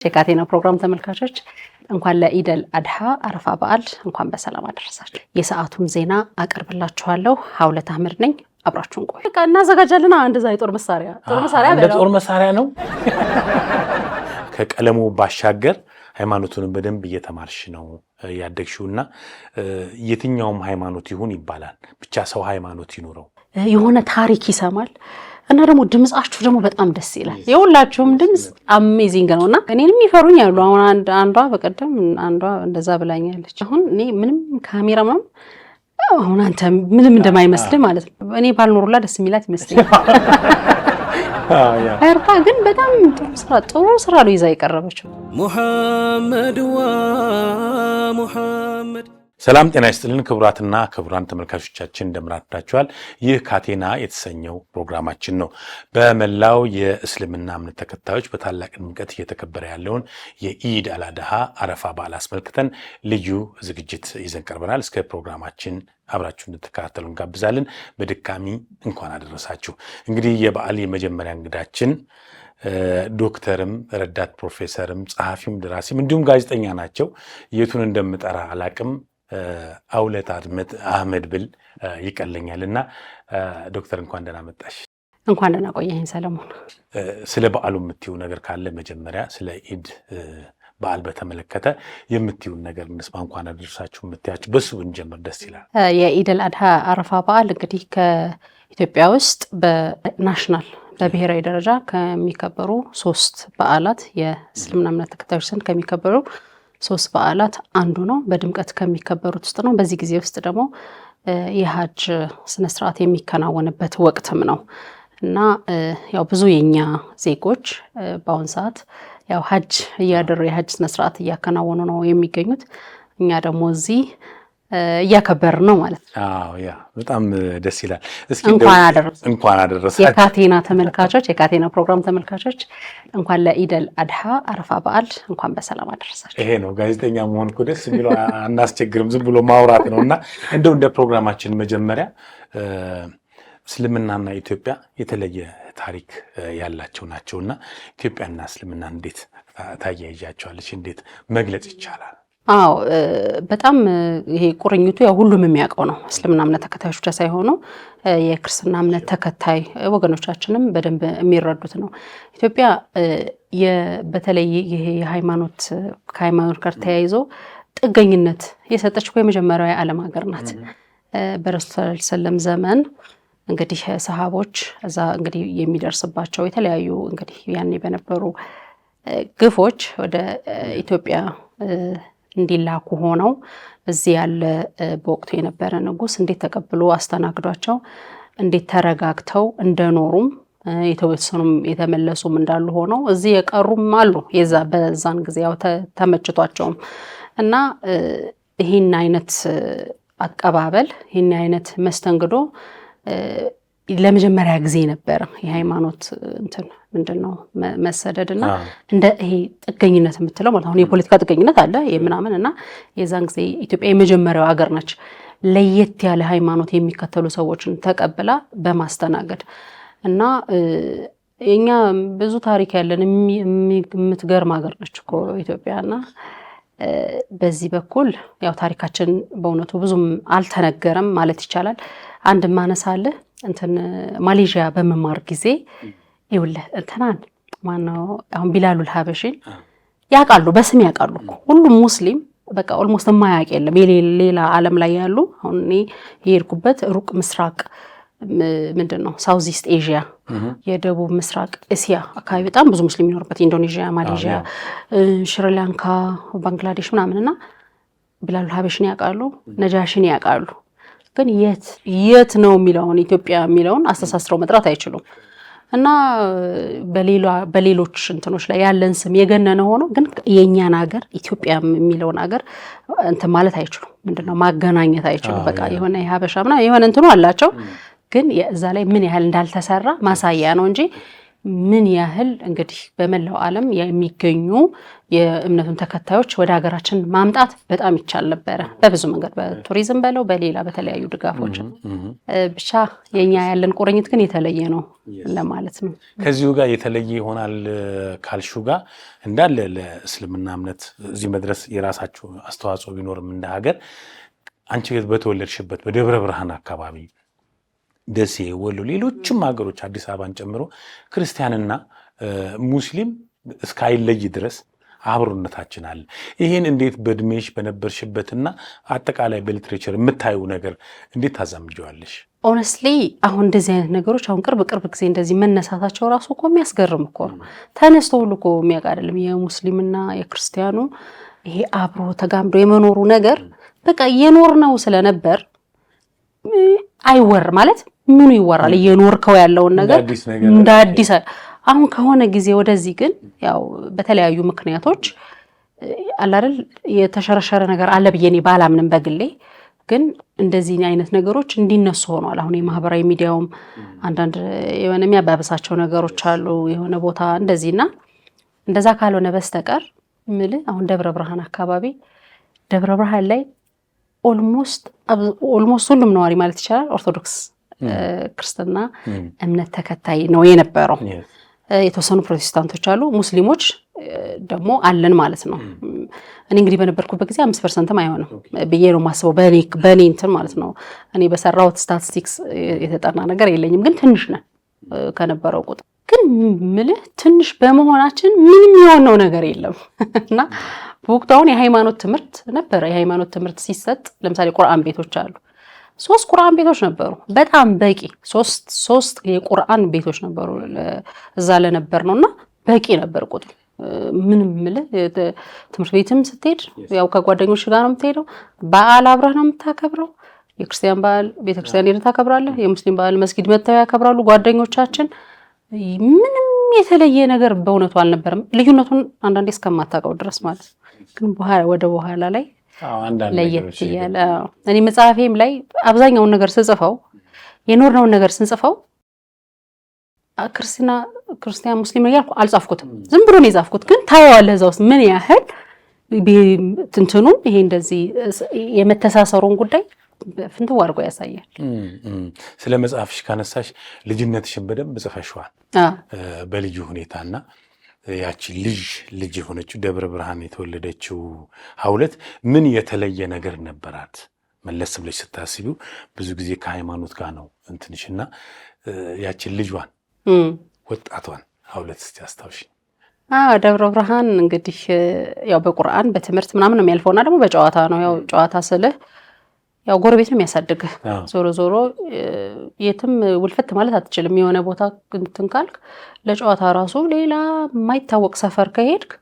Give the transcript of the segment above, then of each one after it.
የካቴና ፕሮግራም ተመልካቾች እንኳን ለኢደል አድሃ አረፋ በዓል እንኳን በሰላም አደረሳችሁ። የሰዓቱን ዜና አቀርብላችኋለሁ። ሀውለት አህመድ ነኝ። አብራችሁን ቆዩ። በቃ እናዘጋጃለን። እንደዛ የጦር መሳሪያ ነው። ከቀለሙ ባሻገር ሃይማኖቱን በደንብ እየተማርሽ ነው ያደግሽውና የትኛውም ሃይማኖት ይሁን ይባላል፣ ብቻ ሰው ሃይማኖት ይኑረው የሆነ ታሪክ ይሰማል እና ደግሞ ድምጻችሁ ደግሞ በጣም ደስ ይላል። የሁላችሁም ድምጽ አሜዚንግ ነውና እኔንም ይፈሩኝ ያሉ አሁን አንዷ በቀደም አንዷ እንደዛ ብላኛለች። አሁን እኔ ምንም ካሜራማን አሁን አንተ ምንም እንደማይመስል ማለት ነው። እኔ ባልኖርላ ደስ የሚላት ይመስለኛል። አይርታ ግን በጣም ጥሩ ስራ ነው ይዛ የቀረበችው። ሙሐመድ ሰላም ጤና ይስጥልን ክቡራትና ክቡራን ተመልካቾቻችን እንደምናዳችኋል። ይህ ካቴና የተሰኘው ፕሮግራማችን ነው። በመላው የእስልምና እምነት ተከታዮች በታላቅ ድምቀት እየተከበረ ያለውን የኢድ አልአድሃ አረፋ በዓል አስመልክተን ልዩ ዝግጅት ይዘን ቀርበናል። እስከ ፕሮግራማችን አብራችሁ እንድትከታተሉ እንጋብዛለን። በድጋሚ እንኳን አደረሳችሁ። እንግዲህ የበዓል የመጀመሪያ እንግዳችን ዶክተርም ረዳት ፕሮፌሰርም ጸሐፊም ደራሲም እንዲሁም ጋዜጠኛ ናቸው። የቱን እንደምጠራ አላቅም። አውለት አህመድ ብል ይቀለኛልና ዶክተር እንኳን ደህና መጣሽ። እንኳን ደህና ቆየኸኝ ሰለሞን። ስለ በዓሉ የምትይው ነገር ካለ መጀመሪያ ስለ ኢድ በዓል በተመለከተ የምትይውን ነገር እንስማ። እንኳን አደረሳችሁ የምትያችሁ በሱ ብንጀምር ደስ ይላል። የኢደል አድሃ አረፋ በዓል እንግዲህ ከኢትዮጵያ ውስጥ በናሽናል በብሔራዊ ደረጃ ከሚከበሩ 3 በዓላት የእስልምና እምነት ተከታዮች ዘንድ ከሚከበሩ 3 በዓላት አንዱ ነው። በድምቀት ከሚከበሩት ውስጥ ነው። በዚህ ጊዜ ውስጥ ደግሞ የሀጅ ስነስርዓት የሚከናወንበት ወቅትም ነው እና ያው ብዙ የኛ ዜጎች በአሁን ሰዓት ያው ሀጅ እያደረጉ የሀጅ ስነስርዓት እያከናወኑ ነው የሚገኙት። እኛ ደግሞ እዚህ እያከበር ነው ማለት ነው። ያ በጣም ደስ ይላል። እስኪ እንኳን አደረሳችሁ የካቴና ተመልካቾች፣ የካቴና ፕሮግራም ተመልካቾች እንኳን ለኢደል አድሃ አረፋ በዓል እንኳን በሰላም አደረሳችሁ። ይሄ ነው ጋዜጠኛ መሆን እኮ ደስ የሚለው። አናስቸግርም፣ ዝም ብሎ ማውራት ነው እና እንደው እንደ ፕሮግራማችን መጀመሪያ እስልምናና ኢትዮጵያ የተለየ ታሪክ ያላቸው ናቸውና ኢትዮጵያና እስልምና እንዴት ታያይዣቸዋለች? እንዴት መግለጽ ይቻላል? በጣም ይሄ ቁርኝቱ ያው ሁሉም የሚያውቀው ነው። እስልምና እምነት ተከታዮች ብቻ ሳይሆኑ የክርስትና እምነት ተከታይ ወገኖቻችንም በደንብ የሚረዱት ነው። ኢትዮጵያ በተለይ ይሄ ከሃይማኖት ጋር ተያይዞ ጥገኝነት የሰጠች የመጀመሪያው የዓለም ሀገር ናት። በረሱል ሰለም ዘመን እንግዲህ ሰሃቦች እዛ እንግዲህ የሚደርስባቸው የተለያዩ እንግዲህ ያኔ በነበሩ ግፎች ወደ ኢትዮጵያ እንዲላኩ ሆነው እዚህ ያለ በወቅቱ የነበረ ንጉስ እንዴት ተቀብሎ አስተናግዷቸው እንዴት ተረጋግተው እንደኖሩም የተወሰኑም የተመለሱም እንዳሉ ሆነው እዚህ የቀሩም አሉ። በዛን ጊዜ ያው ተመችቷቸውም እና ይህን አይነት አቀባበል ይህን አይነት መስተንግዶ ለመጀመሪያ ጊዜ ነበረ የሃይማኖት ምንድነው መሰደድና እንደ ይሄ ጥገኝነት የምትለው ማለት አሁን የፖለቲካ ጥገኝነት አለ የምናምን እና የዛን ጊዜ ኢትዮጵያ የመጀመሪያው ሀገር ነች ለየት ያለ ሃይማኖት የሚከተሉ ሰዎችን ተቀብላ በማስተናገድ እና እኛ ብዙ ታሪክ ያለን የምትገርም ሀገር ነች እኮ ኢትዮጵያና በዚህ በኩል ያው ታሪካችን በእውነቱ ብዙም አልተነገረም ማለት ይቻላል። አንድ ማነሳለ ማሌዥያ በመማር ጊዜ ይኸውልህ ማነው አሁን ቢላሉል ሀበሺን ያውቃሉ፣ በስም ያውቃሉ እኮ ሁሉም ሙስሊም በቃ ኦልሞስት የማያውቅ የለም። ሌላ ዓለም ላይ ያሉ አሁን እኔ የሄድኩበት ሩቅ ምስራቅ ምንድነው ሳውዝ ኢስት ኤዥያ የደቡብ ምስራቅ እስያ አካባቢ በጣም ብዙ ሙስሊም ይኖርበት ኢንዶኔዥያ፣ ማሌዥያ፣ ሽሪላንካ፣ ባንግላዴሽ ምናምንና ቢላሉል ሀበሺን ያውቃሉ፣ ነጃሽን ያውቃሉ። ግን የት ነው የሚለውን ኢትዮጵያ የሚለውን አስተሳስረው መጥራት አይችሉም። እና በሌሎች እንትኖች ላይ ያለን ስም የገነነ ሆኖ ግን የኛን ሀገር ኢትዮጵያ የሚለውን ሀገር ማለት አይችሉም። ምንድነው ማገናኘት አይችሉም። በቃ የሆነ የሀበሻ ምናምን የሆነ እንትኑ አላቸው። ግን እዛ ላይ ምን ያህል እንዳልተሰራ ማሳያ ነው እንጂ ምን ያህል እንግዲህ በመላው ዓለም የሚገኙ የእምነቱን ተከታዮች ወደ ሀገራችን ማምጣት በጣም ይቻል ነበረ በብዙ መንገድ በቱሪዝም በለው በሌላ በተለያዩ ድጋፎች ብቻ የኛ ያለን ቁርኝት ግን የተለየ ነው ለማለት ነው። ከዚሁ ጋር የተለየ ይሆናል ካልሹ ጋር እንዳለ ለእስልምና እምነት እዚህ መድረስ የራሳቸው አስተዋጽኦ ቢኖርም እንደ ሀገር አንቺ በተወለድሽበት በደብረ ብርሃን አካባቢ ደሴ፣ ወሎ፣ ሌሎችም ሀገሮች አዲስ አበባን ጨምሮ ክርስቲያንና ሙስሊም እስካይለይ ድረስ አብሮነታችን አለ። ይሄን እንዴት በእድሜሽ በነበርሽበትና አጠቃላይ በሊትሬቸር የምታዩ ነገር እንዴት ታዛምጂዋለሽ? ኦነስትሊ አሁን እንደዚህ አይነት ነገሮች አሁን ቅርብ ጊዜ እንደዚህ መነሳታቸው ራሱ እኮ የሚያስገርም እኮ ነው። ተነስቶ ሁሉ እኮ የሚያውቅ አይደለም። የሙስሊምና የክርስቲያኑ ይሄ አብሮ ተጋምዶ የመኖሩ ነገር በቃ እየኖር ነው ስለነበር አይወር ማለት ምኑ ይወራል? እየኖርከው ያለውን ነገር እንደ አዲስ አሁን ከሆነ ጊዜ ወደዚህ ግን ያው በተለያዩ ምክንያቶች አላደል የተሸረሸረ ነገር አለ ብዬ እኔ ባላምንም በግሌ ግን እንደዚህ አይነት ነገሮች እንዲነሱ ሆኗል። አሁን የማህበራዊ ሚዲያውም አንዳንድ የሆነ የሚያባብሳቸው ነገሮች አሉ የሆነ ቦታ እንደዚህና እንደዛ ካልሆነ በስተቀር ምል አሁን ደብረ ብርሃን አካባቢ ደብረ ብርሃን ላይ ኦልሞስት ሁሉም ነዋሪ ማለት ይቻላል ኦርቶዶክስ ክርስትና እምነት ተከታይ ነው የነበረው። የተወሰኑ ፕሮቴስታንቶች አሉ፣ ሙስሊሞች ደግሞ አለን ማለት ነው። እኔ እንግዲህ በነበርኩበት ጊዜ 5% አይሆንም ብዬ ነው የማስበው በእኔ እንትን ማለት ነው። እኔ በሰራሁት ስታቲስቲክስ የተጠና ነገር የለኝም፣ ግን ትንሽ ነን ከነበረው ቁጥር። ግን ምልህ ትንሽ በመሆናችን ምንም የሆነው ነገር የለም እና በወቅቱ አሁን የሃይማኖት ትምህርት ነበረ። የሃይማኖት ትምህርት ሲሰጥ ለምሳሌ ቁርአን ቤቶች አሉ። 3 ቁርአን ቤቶች ነበሩ። በጣም በቂ 3 የቁርአን ቤቶች ነበሩ እዛ ለነበር ነውና በቂ ነበር ቁጥሩ። ምንም ምልህ ትምህርት ቤትም ስትሄድ ያው ከጓደኞች ጋር ነው የምትሄደው። በዓል አብረህ ነው የምታከብረው። የክርስቲያን በዓል ቤተክርስቲያን ሄደህ ታከብራለህ። የሙስሊም በዓል መስጊድ መጥተው ያከብራሉ ጓደኞቻችን። ምንም የተለየ ነገር በእውነቱ አልነበረም። ልዩነቱን አንዳንዴ እስከማታውቀው ድረስ ማለት ነው። ግን ወደ በኋላ ላይ ለየት እያለ እኔ መጽሐፌም ላይ አብዛኛውን ነገር ስጽፈው የኖርነውን ነገር ስንጽፈው ክርስቲያን ሙስሊም ነው ያልኩ አልጻፍኩትም። ዝም ብሎ ነው የጻፍኩት። ግን ታየዋለህ እዛ ውስጥ ምን ያህል ትንትኑን ይሄ እንደዚህ የመተሳሰሩን ጉዳይ ፍንትው አድርጎ ያሳያል። ስለ መጽሐፍሽ ካነሳሽ ልጅነትሽን በደንብ ጽፈሽዋል በልዩ ሁኔታና ያቺ ልጅ የሆነችው ደብረ ብርሃን የተወለደችው ሐውለት ምን የተለየ ነገር ነበራት? መለስ ብለሽ ስታስቢው ብዙ ጊዜ ከሃይማኖት ጋር ነው እንትንሽና ያቺን ልጇን ወጣቷን ሐውለት እስቲ አስታውሽ። ደብረ ብርሃን እንግዲህ ያው በቁርአን በትምህርት ምናምን ነው የሚያልፈውና ደግሞ በጨዋታ ነው። ያው ጨዋታ ስልህ ያው ጎረቤት ነው የሚያሳድግህ። ዞሮ የትም ውልፈት ማለት አትችልም። የሆነ ቦታ እንትን ካልክ ለጨዋታ ራሱ ሌላ የማይታወቅ ሰፈር ከሄድክ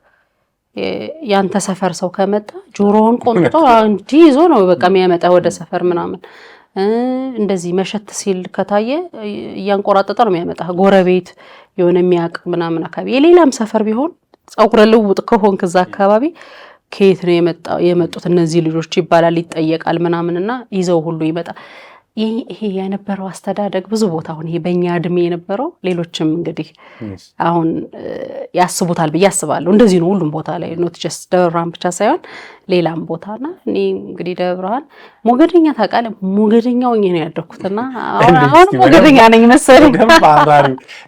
ያንተ ሰፈር ሰው ከመጣ ጆሮውን ቆንጥጦ እንዲህ ይዞ ነው በቃ የሚያመጣ ወደ ሰፈር ምናምን። እንደዚህ መሸት ሲል ከታየ እያንቆራጠጠ ነው የሚያመጣ። ጎረቤት የሆነ የሚያውቅ ምናምን አካባቢ የሌላም ሰፈር ቢሆን ጸጉረ ልውጥ ከሆንክ እዛ አካባቢ ከየት ነው የመጡት እነዚህ ልጆች ይባላል፣ ይጠየቃል ምናምንና ይዘው ሁሉ ይመጣ። ይሄ የነበረው አስተዳደግ ብዙ ቦታ አሁን ይሄ በእኛ እድሜ የነበረው ሌሎችም እንግዲህ አሁን ያስቡታል ብዬ አስባለሁ። እንደዚህ ነው ሁሉም ቦታ ላይ ኖት ጀስት ደብረ ብርሃን ብቻ ሳይሆን ሌላም ቦታና እኔ እንግዲህ ደብረ ብርሃን ሞገደኛ ታውቃለህ፣ ሞገደኛው እኔ ነው ያደኩትና አሁን ሞገደኛ ነኝ መሰለኝ።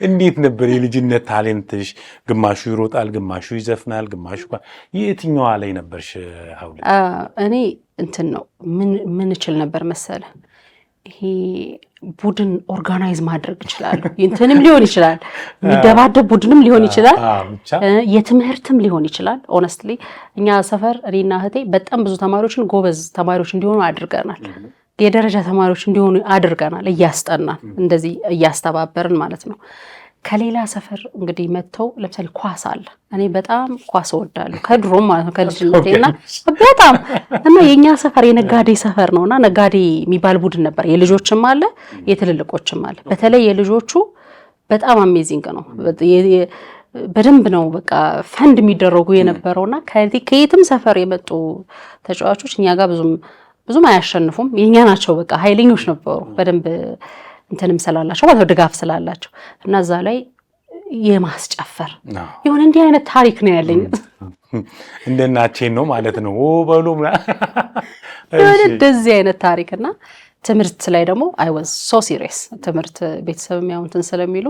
እንዴት ነበር የልጅነት ታሌንትሽ? ግማሹ ይሮጣል፣ ግማሹ ይዘፍናል፣ ግማሹ የትኛዋ ላይ ነበርሽ ሐውለት? እኔ እንትን ነው ምን እችል ነበር መሰለ ይሄ ቡድን ኦርጋናይዝ ማድረግ ይችላል። እንትንም ሊሆን ይችላል፣ የሚደባደብ ቡድንም ሊሆን ይችላል፣ የትምህርትም ሊሆን ይችላል። ኦነስትሊ እኛ ሰፈር እኔና እህቴ በጣም ብዙ ተማሪዎችን ጎበዝ ተማሪዎች እንዲሆኑ አድርገናል። የደረጃ ተማሪዎች እንዲሆኑ አድርገናል። እያስጠናን እንደዚህ እያስተባበርን ማለት ነው። ከሌላ ሰፈር እንግዲህ መጥተው ለምሳሌ ኳስ አለ። እኔ በጣም ኳስ እወዳለሁ ከድሮም ማለት ነው ከልጅነቴና በጣም እና የኛ ሰፈር የነጋዴ ሰፈር ነውና ነጋዴ የሚባል ቡድን ነበር። የልጆችም አለ የትልልቆችም አለ። በተለይ የልጆቹ በጣም አሜዚንግ ነው። በደንብ ነው በቃ ፈንድ የሚደረጉ የነበረውና ከየትም ሰፈር የመጡ ተጫዋቾች እኛ ጋር ብዙም አያሸንፉም። የኛ ናቸው በቃ ኃይለኞች ነበሩ በደንብ እንትንም ስላላቸው ማለት ድጋፍ ስላላቸው እና እዛ ላይ የማስጨፈር የሆነ እንዲህ አይነት ታሪክ ነው ያለኝ። እንደናቼን ነው ማለት ነው በሉ እንደዚህ አይነት ታሪክና ትምህርት ላይ ደግሞ አይ ዋዝ ሶ ሲሪየስ። ትምህርት ቤተሰብ የሚያውንትን ስለሚሉ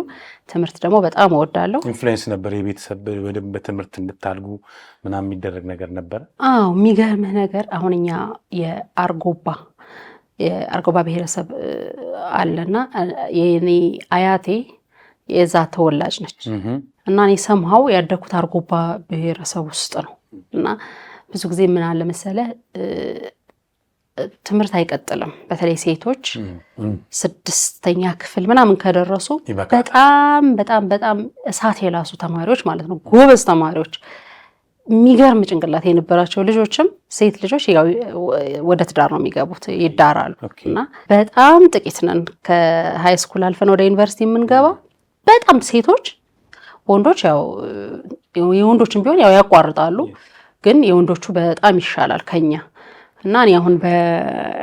ትምህርት ደግሞ በጣም እወዳለሁ። ኢንፍሉዌንስ ነበር የቤተሰብ በደንብ በትምህርት እንድታልጉ ምናምን የሚደረግ ነገር ነበር? አዎ የሚገርምህ ነገር አሁን እኛ የአርጎባ ብሔረሰብ አለና የኔ አያቴ የዛ ተወላጅ ነች እና እኔ ሰምሃው ያደኩት አርጎባ ብሔረሰብ ውስጥ ነው እና ብዙ ጊዜ ምን አለ መሰለህ ትምህርት አይቀጥልም። በተለይ ሴቶች 6ኛ ክፍል ምናምን ከደረሱ በጣም በጣም በጣም እሳት የላሱ ተማሪዎች ማለት ነው፣ ጎበዝ ተማሪዎች፣ የሚገርም ጭንቅላት የነበራቸው ልጆችም ሴት ልጆች ያው ወደ ትዳር ነው የሚገቡት፣ ይዳራሉ። እና በጣም ጥቂት ነን ከሃይ ስኩል አልፈን ወደ ዩኒቨርሲቲ የምንገባ በጣም ሴቶች። ወንዶች ያው የወንዶችን ቢሆን ያው ያቋርጣሉ፣ ግን የወንዶቹ በጣም ይሻላል ከኛ እና እኔ አሁን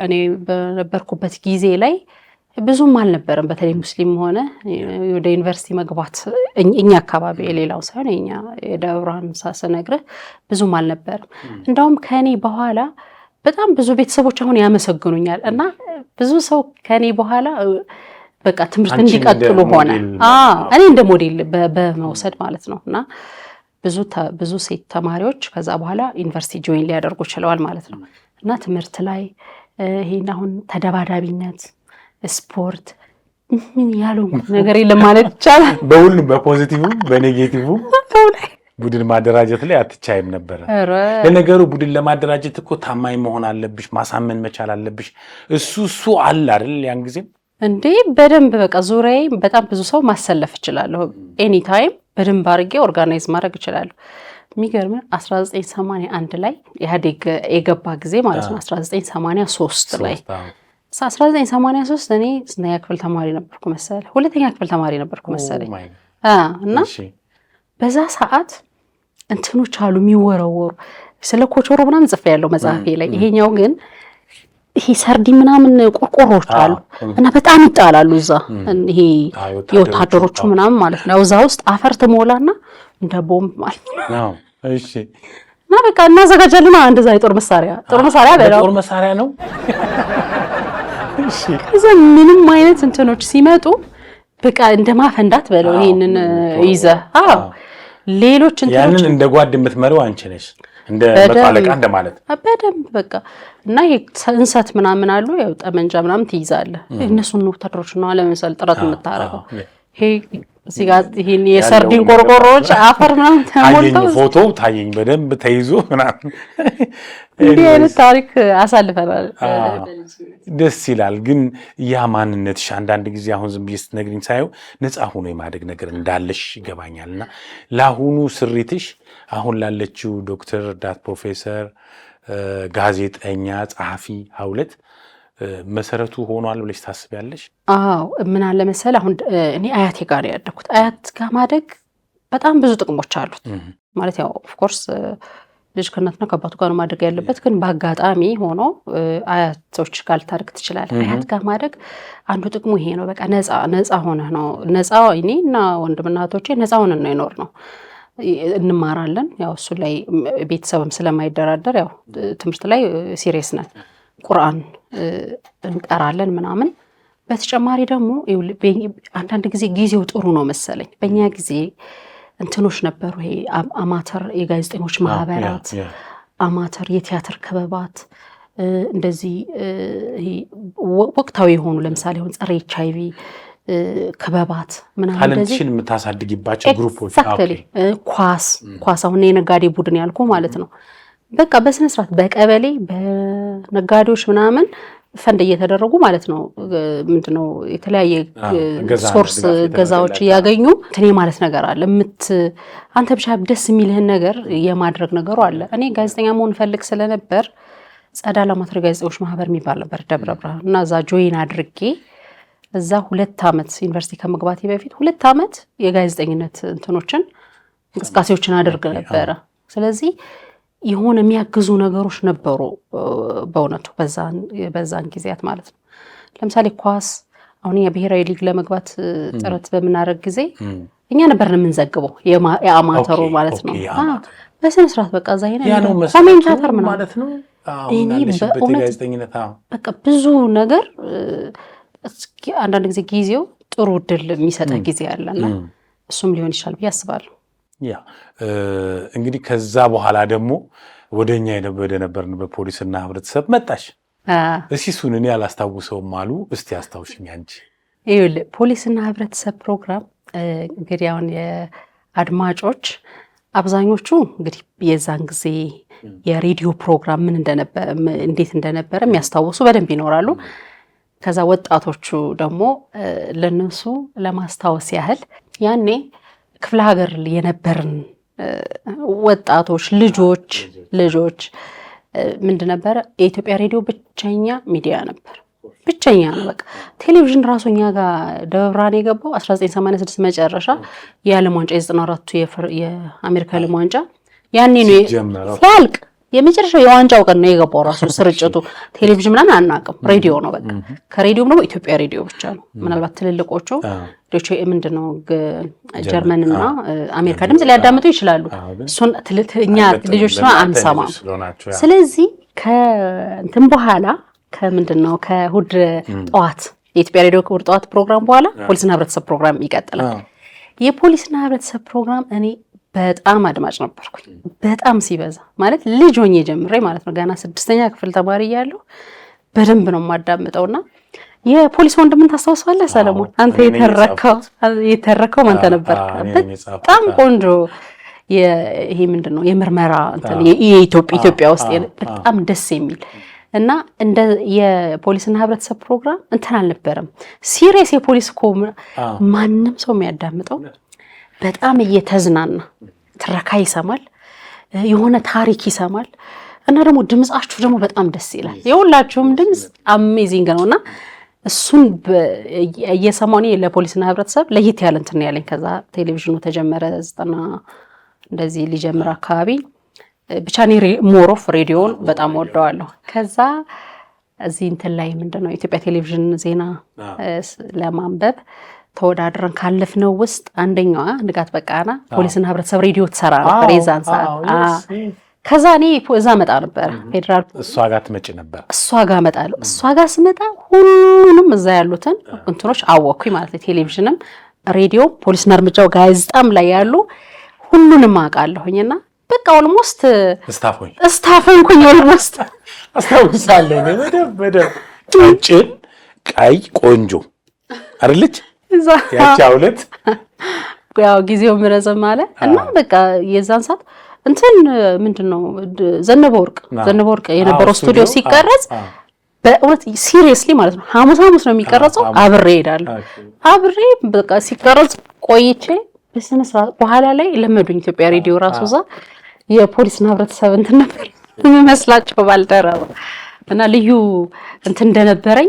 እኔ በነበርኩበት ጊዜ ላይ ብዙም አልነበረም። በተለይ ሙስሊም ሆነ ወደ ዩኒቨርሲቲ መግባት እኛ አካባቢ የሌላው ሳይሆን የኛ የደብረ ብርሃን ሳስነግርህ ብዙም አልነበረም። እንደውም ከኔ በኋላ በጣም ብዙ ቤተሰቦች አሁን ያመሰግኑኛል እና ብዙ ሰው ከኔ በኋላ በቃ ትምህርት እንዲቀጥሉ ሆነ። እኔ እንደ ሞዴል በመውሰድ ማለት ነው። እና ብዙ ሴት ተማሪዎች ከዛ በኋላ ዩኒቨርሲቲ ጆይን ሊያደርጉ ችለዋል ማለት ነው። እና ትምህርት ላይ ይሄን አሁን ተደባዳቢነት፣ ስፖርት ምን ያለው ነገር የለም ማለት ይቻላል። በሁሉም በፖዚቲቭም በኔጌቲቭም ቡድን ማደራጀት ላይ አትቻይም ነበር። ለነገሩ ቡድን ለማደራጀት እኮ ታማኝ መሆን አለብሽ፣ ማሳመን መቻል አለብሽ። እሱ አለ አይደል? ያን ጊዜም እንዴ በደንብ በቃ ዙሪያዬ በጣም ብዙ ሰው ማሰለፍ እችላለሁ። ኤኒ ታይም በደንብ አድርጌ ኦርጋናይዝ ማድረግ እችላለሁ። የሚገርም 1981 ላይ ኢህአዴግ የገባ ጊዜ ማለት ነው። 1983 ላይ 1983 እኔ ስንተኛ ክፍል ተማሪ ነበርኩ መሰለህ? 2ኛ ክፍል ተማሪ ነበርኩ መሰለኝ። እና በዛ ሰዓት እንትኖች አሉ የሚወረወሩ ስለ ኮቾሮ ምናምን ጽፌያለሁ መጽሐፌ ላይ። ይሄኛው ግን ይሄ ሰርዲ ምናምን ቆርቆሮች አሉ እና በጣም ይጣላሉ እዛ። ይሄ የወታደሮቹ ምናምን ማለት ነው። እዛ ውስጥ አፈር ትሞላና እንደ ቦምብ ማለት ነው። እሺ። እና በቃ እናዘጋጃለን እንደዛ የጦር መሳሪያ በለው ጦር መሳሪያ ነው። እሺ። ከዛ ምንም አይነት እንትኖች ሲመጡ በቃ እንደማፈንዳት በለው ይሄንን ይዘህ ሌሎች እንትኖች ያንን እንደ ጓድ የምትመሪው አንቺ ነሽ፣ እንደ መጣለቃ እንደማለት በደንብ በቃ። እና ይሄ እንሰት ምናምን አሉ ያው ጠመንጃ ምናምን ትይዛለህ። እነሱን ወታደሮች ነው ለምሳሌ ጥረት የምታረገው። ይሄ ሲጋዝ ይሄን የሰርዲን ቆርቆሮች አፈር ምናምን ተሞልተው ፎቶ ታየኝ በደንብ ተይዞ ምናምን እንዲህ አይነት ታሪክ አሳልፈናል። ደስ ይላል። ግን ያ ማንነትሽ አንዳንድ ጊዜ አሁን ዝም ብዬ ስትነግሪኝ ሳየው ነፃ ሆኖ የማደግ ነገር እንዳለሽ ይገባኛልና ለአሁኑ ስሪትሽ አሁን ላለችው ዶክተር ዳት ፕሮፌሰር ጋዜጠኛ ጸሐፊ ሀውለት መሰረቱ ሆኗል ብለሽ ታስቢያለሽ? አዎ ምን አለ መሰለህ አሁን እኔ አያቴ ጋር ያደኩት። አያት ጋር ማደግ በጣም ብዙ ጥቅሞች አሉት። ማለት ያው ኦፍ ኮርስ ልጅ ከእናትና ከአባቱ ጋር ማደግ ያለበት፣ ግን በአጋጣሚ ሆኖ አያቶች ጋር ልታደግ ትችላለህ። አያት ጋር ማደግ አንዱ ጥቅሙ ይሄ ነው። በቃ ነፃ ሆነህ ነው። ነፃ እኔ እና ወንድምና እህቶቼ ነፃ ሆነን ነው የኖር ነው። እንማራለን። ያው እሱ ላይ ቤተሰብም ስለማይደራደር ያው ትምህርት ላይ ሲሪየስ ነን። ቁርአን እንቀራለን ምናምን። በተጨማሪ ደግሞ አንዳንድ ጊዜ ጊዜው ጥሩ ነው መሰለኝ። በእኛ ጊዜ እንትኖች ነበሩ፣ ይሄ አማተር የጋዜጠኞች ማህበራት፣ አማተር የቲያትር ክበባት፣ እንደዚህ ወቅታዊ የሆኑ ለምሳሌ አሁን ጸረ HIV ክበባት ምናምን ታለንትሽን የምታሳድጊባቸው ግሩፖች፣ ኳስ አሁን የነጋዴ ቡድን ያልኩ ማለት ነው። በቃ በስነ ስርዓት በቀበሌ በነጋዴዎች ምናምን ፈንድ እየተደረጉ ማለት ነው። ምንድነው የተለያየ ሶርስ ገዛዎች እያገኙ ትኔ ማለት ነገር አለ። አንተ ብቻ ደስ የሚልህን ነገር የማድረግ ነገሩ አለ። እኔ ጋዜጠኛ መሆን ፈልግ ስለነበር ጸዳል አማተር ጋዜጠኞች ማህበር የሚባል ነበር ደብረ ብርሃን እና እዛ ጆይን አድርጌ እዛ 2 ዓመት ዩኒቨርሲቲ ከመግባቴ በፊት 2 ዓመት የጋዜጠኝነት እንትኖችን እንቅስቃሴዎችን አድርግ ነበረ። ስለዚህ የሆነ የሚያግዙ ነገሮች ነበሩ በእውነቱ በዛን ጊዜያት ማለት ነው። ለምሳሌ ኳስ አሁን የብሔራዊ ሊግ ለመግባት ጥረት በምናደርግ ጊዜ እኛ ነበርን የምንዘግበው የአማተሩ ማለት ነው። በስነ ስርዓት በቃ እዛ ኮሜንታተር ማለት ነው። እኔ በእውነት በቃ ብዙ ነገር አንዳንድ ጊዜው ጥሩ ድል የሚሰጠ ጊዜ አለና እሱም ሊሆን ይችላል ብዬ አስባለሁ። ያ እንግዲህ ከዛ በኋላ ደግሞ ወደኛ ወደ ነበርንበት ፖሊስና ህብረተሰብ መጣሽ። እስኪ እሱን እኔ አላስታውሰውም አሉ። እስቲ አስታውሽኝ አንቺ። ይኸውልህ ፖሊስና ህብረተሰብ ፕሮግራም እንግዲህ አሁን የአድማጮች አብዛኞቹ እንግዲህ የዛን ጊዜ የሬዲዮ ፕሮግራም እንዴት እንደነበረ የሚያስታውሱ በደንብ ይኖራሉ። ከዛ ወጣቶቹ ደግሞ ለነሱ ለማስታወስ ያህል ያኔ ክፍለ ሀገር የነበርን ወጣቶች ልጆች ምንድን ነበረ የኢትዮጵያ ሬዲዮ ብቸኛ ሚዲያ ነበር። ብቸኛ ነው በቃ። ቴሌቪዥን ራሱ እኛ ጋር ደብረ ብርሃን የገባው 1986 መጨረሻ የዓለም ዋንጫ የ94ቱ የአሜሪካ ዓለም ዋንጫ ያኔ ነው ሲያልቅ የመጨረሻው የዋንጫው ቀን ነው የገባው ራሱ ስርጭቱ። ቴሌቪዥን ምናምን አናውቅም፣ ሬዲዮ ነው በቃ። ከሬዲዮም ደግሞ ኢትዮጵያ ሬዲዮ ብቻ ነው። ምናልባት ትልልቆቹ ዶቼ ምንድነው ጀርመንና አሜሪካ ድምጽ ሊያዳምጡ ይችላሉ። እሱን እኛ ልጆች ነው አንሰማም። ስለዚህ ከእንትን በኋላ ከምንድነው ከእሑድ ጠዋት የኢትዮጵያ ሬዲዮ ከእሑድ ጠዋት ፕሮግራም በኋላ ፖሊስና ህብረተሰብ ፕሮግራም ይቀጥላል። የፖሊስና ህብረተሰብ ፕሮግራም እኔ በጣም አድማጭ ነበርኩኝ። በጣም ሲበዛ ማለት ልጅ ሆኜ ጀምሬ ማለት ነው። ገና 6ኛ ክፍል ተማሪ እያለሁ በደንብ ነው የማዳምጠውና የፖሊስ ወንድምን ታስታውሳለህ ሰለሞን? አንተ የተረከው አንተ ነበር። በጣም ቆንጆ ይሄ ምንድነው የምርመራ እንትን የኢትዮጵያ ውስጥ በጣም ደስ የሚል እና እንደ የፖሊስና ህብረተሰብ ፕሮግራም እንትን አልነበረም። ሲሪየስ የፖሊስ እኮ ማንም ሰው የሚያዳምጠው በጣም እየተዝናና ትረካ ይሰማል፣ የሆነ ታሪክ ይሰማል። እና ደግሞ ድምጻችሁ ደግሞ በጣም ደስ ይላል። የሁላችሁም ድምጽ አሜዚንግ ነውና እሱን እየሰማሁ እኔ ለፖሊስና ህብረተሰብ ለየት ያለ እንትን ያለኝ። ከዛ ቴሌቪዥኑ ተጀመረ 90 እንደዚህ ሊጀምር አካባቢ ብቻ እኔ ሞሮፍ ሬዲዮን በጣም ወደዋለሁ። ከዛ እዚህ እንትን ላይ ምንድነው የኢትዮጵያ ቴሌቪዥን ዜና ለማንበብ ተወዳድረን ካለፍነው ውስጥ አንደኛዋ ንጋት በቃና ፖሊስና ህብረተሰብ ሬዲዮ ትሰራ ነበር የዛን ሰዓት። ከዛ እኔ እዛ መጣ ነበር ፌደራል እሷ ጋር ትመጪ ነበር። እሷ ጋር መጣለሁ። እሷ ጋር ስመጣ ሁሉንም እዛ ያሉትን እንትኖች አወቅኩኝ ማለት ነው። ቴሌቪዥንም ሬዲዮ ፖሊስና እርምጃው ጋዜጣም ላይ ያሉ ሁሉንም አውቃለሁኝና በቃ ኦልሞስት ስታፎንኩኝ ኦልሞስት አስታውሳለሁ። በደብ ጭንጭን ቀይ ቆንጆ አይደለች ያቺ አውለት ያው ጊዜው ምረዘም አለ እና በቃ የዛን ሰዓት እንትን ምንድነው ዘነበ ወርቅ የነበረው ስቱዲዮ ሲቀረጽ በእውነት ሲሪየስሊ ማለት ነው ሐሙስ ነው የሚቀረጸው። አብሬ እሄዳለሁ። አብሬ በቃ ሲቀረጽ ቆይቼ በስነ ስርዓት በኋላ ላይ ለመዱኝ። ኢትዮጵያ ሬዲዮ ራሱ እዛ የፖሊስና ህብረተሰብ እንትን ነበር የሚመስላቸው ባልደረባ እና ልዩ እንትን እንደነበረኝ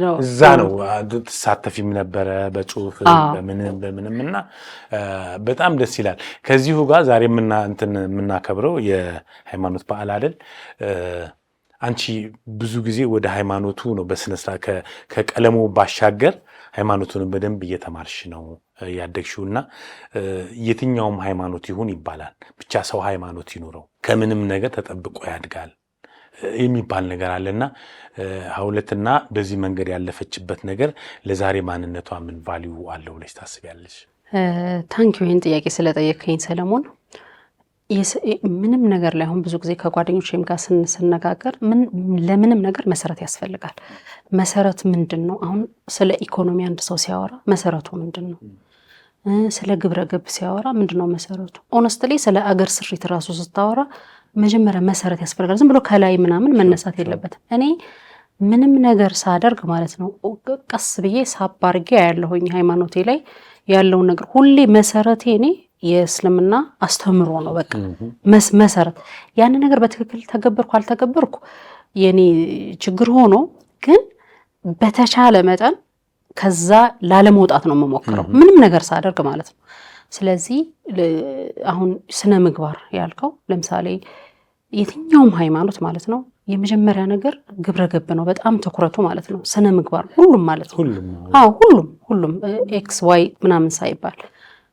ነው። እዛ ነው ተሳተፊም ነበረ በጽሁፍ በምንም እና በጣም ደስ ይላል። ከዚሁ ጋር ዛሬ የምናከብረው የሃይማኖት በዓል አይደል? አንቺ ብዙ ጊዜ ወደ ሃይማኖቱ ነው በስነ ስርዓት ከቀለሙ ባሻገር ሃይማኖቱንም በደንብ እየተማርሽ ነው ያደግሽውና የትኛውም ሃይማኖት ይሁን ይባላል ብቻ ሰው ሃይማኖት ይኖረው ከምንም ነገር ተጠብቆ ያድጋል የሚባል ነገር አለና ሀውለትና በዚህ መንገድ ያለፈችበት ነገር ለዛሬ ማንነቷ ምን ቫልዩ አለው ብለሽ ታስቢያለሽ? ታንኪዩ ይሄን ጥያቄ ስለጠየቀኝ ሰለሞን። ምንም ነገር ላይ አሁን ብዙ ጊዜ ከጓደኞቼም ጋር ስንነጋገር ለምንም ነገር መሰረት ያስፈልጋል። መሰረት ምንድነው? አሁን ስለ ኢኮኖሚ አንድ ሰው ሲያወራ መሰረቱ ምንድነው? ስለ ግብረ ገብ ሲያወራ ምንድነው መሰረቱ? ኦነስትሊ ስለ አገር ስሪት ራሱ ስታወራ መጀመሪያ መሰረት ያስፈልጋል። ዝም ብሎ ከላይ ምናምን መነሳት የለበትም። እኔ ምንም ነገር ሳደርግ ማለት ነው ቀስ ብዬ ሳባርጌ ያለሁኝ ሃይማኖቴ ላይ ያለውን ነገር ሁሌ መሰረቴ እኔ የእስልምና አስተምሮ ነው። በቃ መሰረት ያን ነገር በትክክል ተገበርኩ አልተገበርኩ የኔ ችግር ሆኖ ግን በተቻለ መጠን ከዛ ላለመውጣት ነው የምሞክረው ምንም ነገር ሳደርግ ማለት ነው። ስለዚህ አሁን ስነ ምግባር ያልከው ለምሳሌ የትኛውም ሃይማኖት ማለት ነው የመጀመሪያ ነገር ግብረ ገብ ነው በጣም ትኩረቱ ማለት ነው። ስነ ምግባር ሁሉም ማለት ነው። ሁሉም ኤክስ ዋይ ምናምን ሳይባል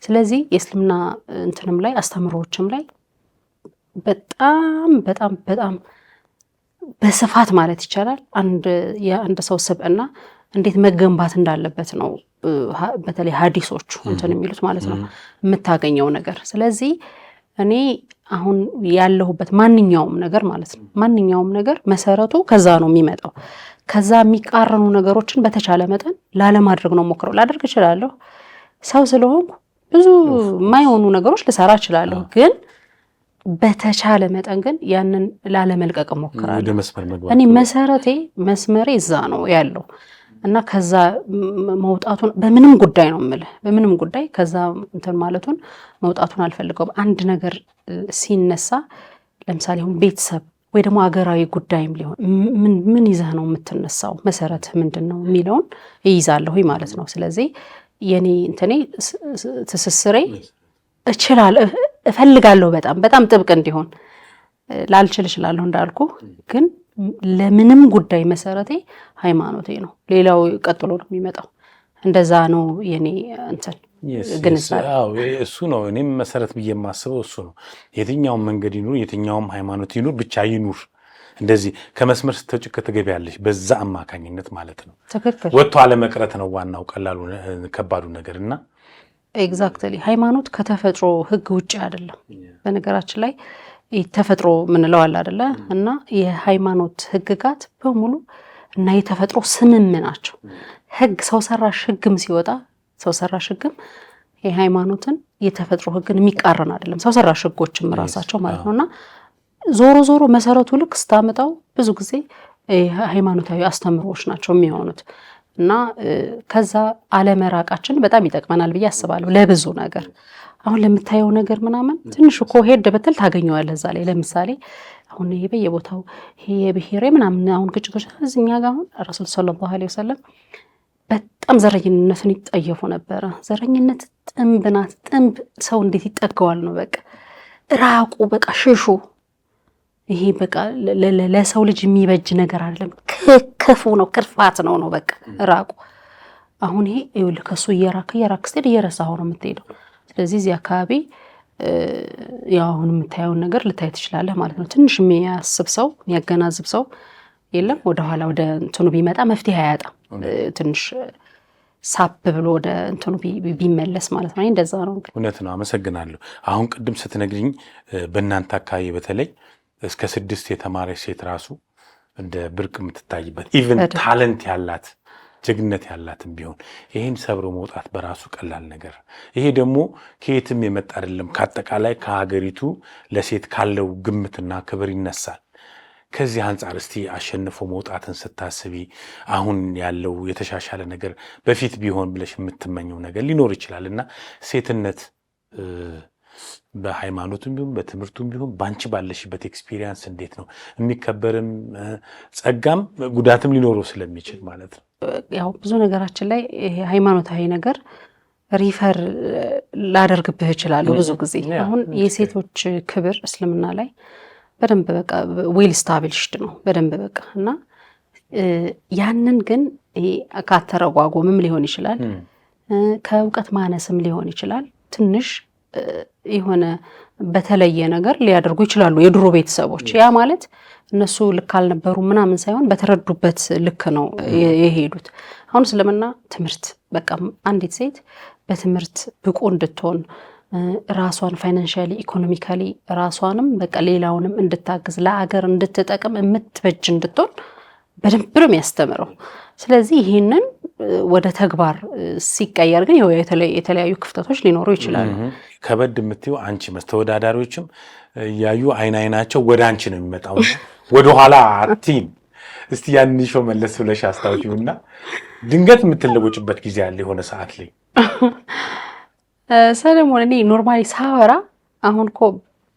ስለዚህ የእስልምና እንትንም ላይ አስተምሮዎችም ላይ በጣም በጣም በጣም በስፋት ማለት ይቻላል የአንድ ሰው ስብዕና እንዴት መገንባት እንዳለበት ነው በተለይ ሐዲሶቹ እንትን የሚሉት ማለት ነው የምታገኘው ነገር። ስለዚህ እኔ አሁን ያለሁበት ማንኛውም ነገር ማለት ነው ማንኛውም ነገር መሰረቱ ከዛ ነው የሚመጣው። ከዛ የሚቃረኑ ነገሮችን በተቻለ መጠን ላለማድረግ ነው ሞክረው። ላደርግ እችላለሁ፣ ሰው ስለሆንኩ ብዙ የማይሆኑ ነገሮች ልሰራ እችላለሁ፣ ግን በተቻለ መጠን ግን ያንን ላለመልቀቅ ሞክራለሁ። እኔ መስመሬ እዛ ነው ያለው እና ከዛ መውጣቱን በምንም ጉዳይ ነው የምልህ፣ በምንም ጉዳይ ከዛ እንትን ማለቱን መውጣቱን አልፈልገውም። አንድ ነገር ሲነሳ ለምሳሌ አሁን ቤተሰብ ወይ ደግሞ አገራዊ ጉዳይም ሊሆን ምን ይዘህ ነው የምትነሳው፣ መሰረት ምንድን ነው የሚለውን እይዛለሁ ማለት ነው። ስለዚህ የኔ እንትኔ ትስስሬ እችላለሁ እፈልጋለሁ በጣም በጣም ጥብቅ እንዲሆን ላልችል እችላለሁ እንዳልኩ፣ ግን ለምንም ጉዳይ መሰረቴ ሃይማኖቴ ነው። ሌላው ቀጥሎ ነው የሚመጣው። እንደዛ ነው የኔ እንትን ግንዛቤ። እሱ ነው እኔም መሰረት ብዬ የማስበው እሱ ነው። የትኛውም መንገድ ይኑር፣ የትኛውም ሃይማኖት ይኑር፣ ብቻ ይኑር። እንደዚህ ከመስመር ስትወጪ ትገቢያለሽ፣ በዛ አማካኝነት ማለት ነው። ትክክል። ወጥቶ አለመቅረት ነው ዋናው ቀላሉ ከባዱ ነገር እና ኤግዛክትሊ ሃይማኖት ከተፈጥሮ ህግ ውጭ አይደለም። በነገራችን ላይ ተፈጥሮ ምንለው አለ አይደለ? እና የሃይማኖት ህግጋት በሙሉ እና የተፈጥሮ ስምም ናቸው። ህግ ሰው ሰራሽ ህግም ሲወጣ ሰው ሰራሽ ህግም የሃይማኖትን የተፈጥሮ ህግን የሚቃረን አይደለም። ሰው ሰራሽ ህጎችም ራሳቸው ማለት ነውና ዞሮ ዞሮ መሰረቱ ልክ ስታመጣው ብዙ ጊዜ ሃይማኖታዊ አስተምሮዎች ናቸው የሚሆኑት እና ከዛ አለመራቃችን በጣም ይጠቅመናል ብዬ አስባለሁ ለብዙ ነገር። አሁን ለምታየው ነገር ምናምን ትንሽ እኮ ሄድ በትል ታገኘዋለህ እዛ ላይ። ለምሳሌ አሁን ይሄ በየቦታው ይሄ የብሔሬ ምናምን አሁን ግጭቶች እዚህኛ ጋር አሁን ረሱል ሰለላሁ ዐለይሂ ወሰለም በጣም ዘረኝነትን ይጠየፉ ነበረ። ዘረኝነት ጥንብ ናት። ጥንብ ሰው እንዴት ይጠገዋል ነው በቃ ራቁ፣ በቃ ሽሹ። ይሄ በቃ ለሰው ልጅ የሚበጅ ነገር አይደለም፣ ክፉ ነው፣ ክርፋት ነው በቃ ራቁ። አሁን ይሄ ይኸውልህ ከሱ እየራክ ስትሄድ እየረሳኸው ነው የምትሄደው። ስለዚህ እዚህ አካባቢ ያው አሁን የምታየውን ነገር ልታይ ትችላለህ ማለት ነው። ትንሽ የሚያስብ ሰው የሚያገናዝብ ሰው የለም ወደኋላ ወደ እንትኑ ቢመጣ መፍትሄ አያጣም። ትንሽ ሳብ ብሎ ወደ እንትኑ ቢመለስ ማለት ነው። እንደዛ ነው። እውነት ነው። አመሰግናለሁ። አሁን ቅድም ስትነግሪኝ በእናንተ አካባቢ በተለይ እስከ 6 የተማረች ሴት ራሱ እንደ ብርቅ የምትታይበት ኢቭን ታለንት ያላት ጀግነት ያላትም ቢሆን ይሄን ሰብሮ መውጣት በራሱ ቀላል ነገር። ይሄ ደግሞ ከየትም የመጣ አይደለም፣ ከአጠቃላይ ከሀገሪቱ ለሴት ካለው ግምትና ክብር ይነሳል። ከዚህ አንጻር እስቲ አሸንፎ መውጣትን ስታስቢ አሁን ያለው የተሻሻለ ነገር በፊት ቢሆን ብለሽ የምትመኘው ነገር ሊኖር ይችላል እና ሴትነት በሃይማኖቱም ቢሆን በትምህርቱም ቢሆን ባንቺ ባለሽበት ኤክስፒሪየንስ እንዴት ነው የሚከበርም ጸጋም ጉዳትም ሊኖረው ስለሚችል ማለት ነው። ያው ብዙ ነገራችን ላይ ሃይማኖታዊ ነገር ሪፈር ላደርግብህ እችላለሁ ብዙ ጊዜ። አሁን የሴቶች ክብር እስልምና ላይ በደንብ በቃ ዌል ስታብሊሽድ ነው በደንብ በቃ እና ያንን ግን ካተረጓጎምም ሊሆን ይችላል ከእውቀት ማነስም ሊሆን ይችላል ትንሽ የሆነ በተለየ ነገር ሊያደርጉ ይችላሉ የድሮ ቤተሰቦች። ያ ማለት እነሱ ልክ አልነበሩ ምናምን ሳይሆን በተረዱበት ልክ ነው የሄዱት። አሁን እስልምና ትምህርት በቃ አንዲት ሴት በትምህርት ብቁ እንድትሆን ራሷን ፋይናንሻሊ ኢኮኖሚካሊ ራሷንም በቃ ሌላውንም እንድታግዝ ለአገር እንድትጠቅም የምትበጅ እንድትሆን በደንብ ነው የሚያስተምረው። ስለዚህ ይህንን ወደ ተግባር ሲቀየር ግን የተለያዩ ክፍተቶች ሊኖሩ ይችላሉ። ከበድ የምትይው አንቺ ተወዳዳሪዎችም እያዩ አይናቸው ወደ አንቺ ነው የሚመጣው ወደኋላ አትይም። እስቲ ያን ሾው መለስ ብለሽ አስታውቂውና ድንገት የምትለወጭበት ጊዜ አለ የሆነ ሰዓት ላይ ሰለሞን። እኔ ኖርማሊ ሳወራ አሁን እኮ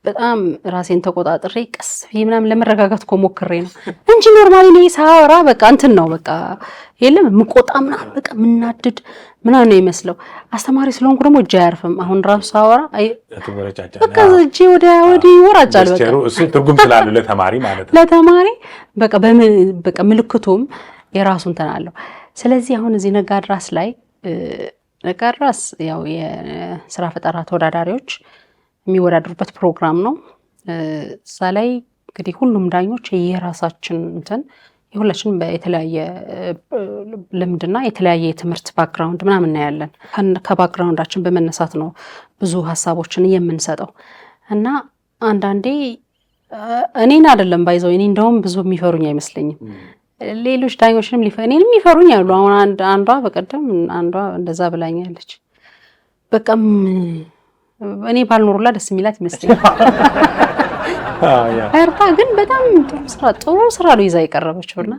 በጣም ራሴን ተቆጣጥሬ ቀስ ምናምን ለመረጋጋት እኮ ሞክሬ ነው እንጂ ኖርማሊ እኔ ሳወራ በቃ እንትን ነው በቃ የለም ምቆጣ ምናምን በቃ ምናድድ ምናምን ነው ይመስለው። አስተማሪ ስለሆንኩ ደግሞ እጄ አያርፍም። አሁን ራሱ ሳወራ በቃ እጄ ወዲህ ይወራጫል። በቃ እሱ ትርጉም ስላለው ለተማሪ ማለት ነው ለተማሪ በቃ ምልክቱም የራሱ እንትን አለው። ስለዚህ አሁን እዚህ ነጋድራስ ላይ ቀራስ ያው የስራ ፈጠራ ተወዳዳሪዎች የሚወዳደሩበት ፕሮግራም ነው። እዛ ላይ እንግዲህ ሁሉም ዳኞች የራሳችን እንትን የሁላችንም በተለያየ ልምድና የተለያየ የትምህርት ባክግራውንድ ምናምን እናያለን። ከባክግራውንዳችን በመነሳት ነው ብዙ ሀሳቦችን የምንሰጠው እና አንዳንዴ እኔን አይደለም ባይዘው እኔ እንደውም ብዙ የሚፈሩኝ አይመስለኝም። ሌሎች ዳኞችንም እኔንም የሚፈሩኝ አሉ። አሁን አንዷ በቀደም እንደዛ ብላኛለች። በቃም እኔ ባልኖሩላ ደስ የሚላት ይመስለኛል። ፈርታ ግን በጣም ጥሩ ስራ ነው ይዛ የቀረበችውና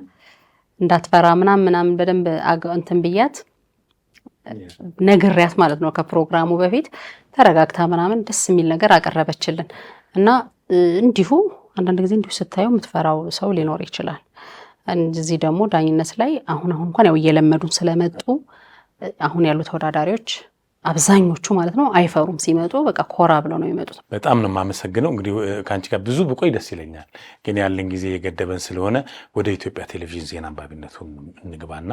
እንዳትፈራ ምናምን በደንብ እንትን ብያት ነግሬያት ማለት ነው። ከፕሮግራሙ በፊት ተረጋግታ ምናምን ደስ የሚል ነገር አቀረበችልን እና እንዲሁ አንዳንድ ጊዜ እንዲሁ ስታየው የምትፈራው ሰው ሊኖር ይችላል። እዚህ ደግሞ ዳኝነት ላይ አሁን እንኳን ያው እየለመዱን ስለመጡ አሁን ያሉ ተወዳዳሪዎች አብዛኞቹ ማለት ነው አይፈሩም። ሲመጡ በቃ ኮራ ብለው ነው የሚመጡት። በጣም ነው የማመሰግነው። እንግዲህ ከአንቺ ጋር ብዙ ብቆይ ደስ ይለኛል፣ ግን ያለን ጊዜ የገደበን ስለሆነ ወደ ኢትዮጵያ ቴሌቪዥን ዜና አንባቢነቱን እንግባና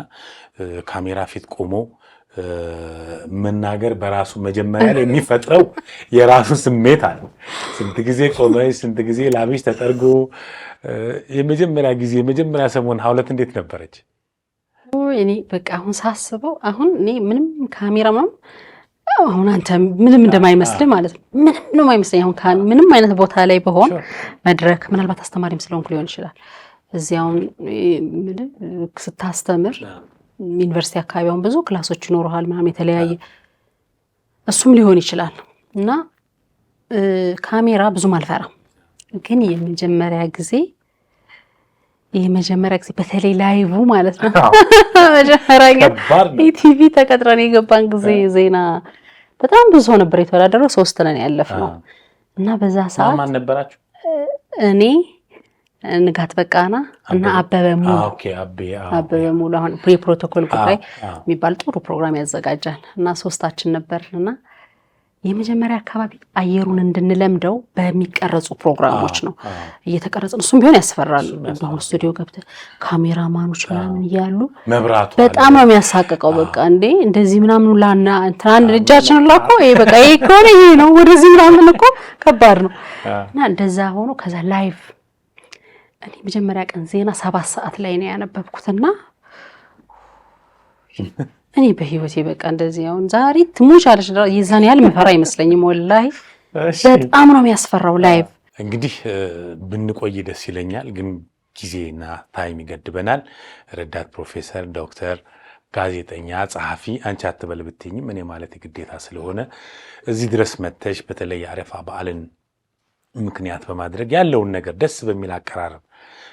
ካሜራ ፊት ቆሞ መናገር በራሱ መጀመሪያ ላይ የሚፈጥረው የራሱ ስሜት አለ። ስንት ጊዜ ቆመሽ፣ ስንት ጊዜ ላብሽ ተጠርጎ የመጀመሪያ ሰሞን ሀውለት እንዴት ነበረች? እኔ በቃ አሁን ሳስበው አሁን እኔ ምንም ካሜራ አሁን አንተ ምንም እንደማይመስል ማለት ነው። ምንም ነው የማይመስለኝ። አሁን ምንም አይነት ቦታ ላይ በሆን መድረክ ምናልባት አስተማሪም ስለሆንኩ ሊሆን ይችላል። እዚያውን ስታስተምር ዩኒቨርሲቲ አካባቢ አሁን ብዙ ክላሶች ይኖሩሃል ምናምን የተለያየ እሱም ሊሆን ይችላል እና ካሜራ ብዙም አልፈራም። ግን የመጀመሪያ ጊዜ በተለይ ላይቭ ማለት ነው መጀመሪያ ኢቲቪ ተቀጥረን የገባን ጊዜ ዜና በጣም ብዙ ሰው ነበር የተወዳደረው። 3 ነን ያለፍነው እና በዛ ሰዓት ማን ነበራችሁ? እኔ ንጋት በቃና እና አበበ ሙሉ አሁን የፕሮቶኮል ጉዳይ የሚባል ጥሩ ፕሮግራም ያዘጋጃል እና 3ታችን ነበርና የመጀመሪያ አካባቢ አየሩን እንድንለምደው በሚቀረጹ ፕሮግራሞች ነው እየተቀረጸን። እሱም ቢሆን ያስፈራል። በአሁን ስቱዲዮ ገብተህ ካሜራማኖች ምናምን እያሉ በጣም ነው የሚያሳቅቀው። በቃ እንዴ እንደዚህ ምናምን ላና እንትን እጃችንን ላኮ ይሄ በቃ ይሄ ከሆነ ይሄ ነው ወደዚህ ምናምን እኮ ከባድ ነው እና እንደዛ ሆኖ ከዛ ላይቭ እኔ መጀመሪያ ቀን ዜና 7 ሰዓት ላይ ነው ያነበብኩትና እኔ በህይወቴ በቃ እንደዚህ አሁን ዛሬ ትሙች አለሽ የዛን ያህል መፈራ አይመስለኝም። ወላሂ በጣም ነው የሚያስፈራው ላይቭ። እንግዲህ ብንቆይ ደስ ይለኛል፣ ግን ጊዜና ታይም ይገድበናል። ረዳት ፕሮፌሰር፣ ዶክተር፣ ጋዜጠኛ፣ ጸሐፊ አንቺ አትበል ብትይኝም እኔ ማለት ግዴታ ስለሆነ እዚህ ድረስ መተሽ በተለይ የአረፋ በዓልን ምክንያት በማድረግ ያለውን ነገር ደስ በሚል አቀራረብ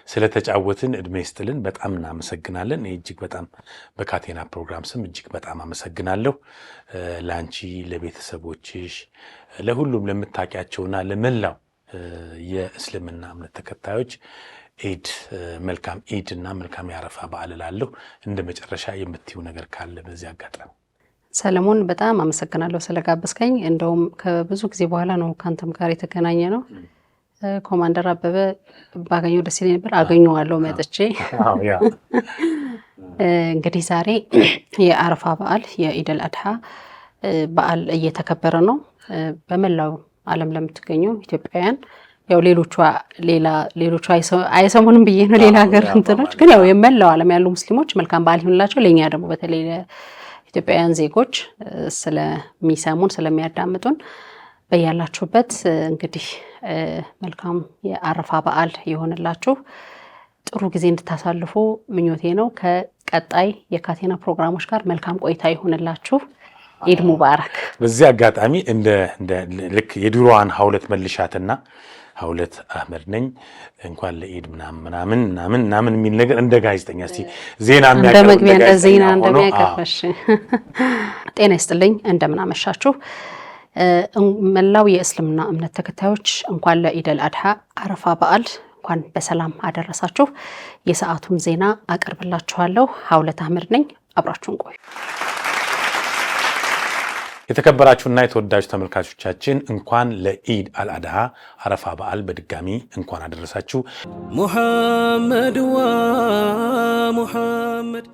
ስለተጫወትን እድሜ ይስጥልን። በጣም እናመሰግናለን። እጅግ በጣም በካቴና ፕሮግራም ስም እጅግ በጣም አመሰግናለሁ። ለአንቺ፣ ለቤተሰቦችሽ፣ ለሁሉም ለምታውቂያቸውና ለመላው የእስልምና እምነት ተከታዮች መልካም ኢድ እና መልካም የአረፋ በዓል እላለሁ። እንደ መጨረሻ የምትይው ነገር ካለ በዚህ አጋጣሚ። ሰለሞን በጣም አመሰግናለሁ ስለጋበዝከኝ። እንደውም ከብዙ ጊዜ በኋላ ነው ካንተም ጋር የተገናኘ ነው። ኮማንደር አበበ ባገኘው ደስ ይለኝ ነበር፣ አገኘዋለሁ መጥቼ። እንግዲህ ዛሬ የአረፋ በዓል የኢደል አድሃ በዓል እየተከበረ ነው። በመላው ዓለም ለምትገኙ ኢትዮጵያውያን ያው ሌሎቹ አይሰሙንም ብዬ ነው ሌላ ሀገር እንትኖች፣ ግን ያው የመላው ዓለም ያሉ ሙስሊሞች መልካም በዓል ይሁንላቸው። ለኛ ደግሞ በተለይ ኢትዮጵያውያን ዜጎች ስለሚሰሙን ስለሚያዳምጡን በያላችሁበት እንግዲህ መልካም የአረፋ በዓል ይሆንላችሁ። ጥሩ ጊዜ እንድታሳልፉ ምኞቴ ነው። ከቀጣይ የካቴና ፕሮግራሞች ጋር መልካም ቆይታ ይሆንላችሁ። ኢድ ሙባረክ። በዚህ አጋጣሚ ልክ የድሮዋን ሀውለት መልሻትና ሀውለት አህመድ ነኝ እንኳን ለኢድ ምናምን የሚል ነገር እንደ ጋዜጠኛ እስቲ ዜና እንደሚያቀርበሽ ጤና ይስጥልኝ። እንደምን አመሻችሁ። መላው የእስልምና እምነት ተከታዮች እንኳን ለኢደል አድሃ አረፋ በዓል እንኳን በሰላም አደረሳችሁ። የሰዓቱን ዜና አቀርብላችኋለሁ። ሀውለት አህመድ ነኝ። አብራችሁን ቆዩ። የተከበራችሁና የተወዳጁ ተመልካቾቻችን እንኳን ለኢድ አልአድሃ አረፋ በዓል በድጋሚ እንኳን አደረሳችሁ። ሙሐመድ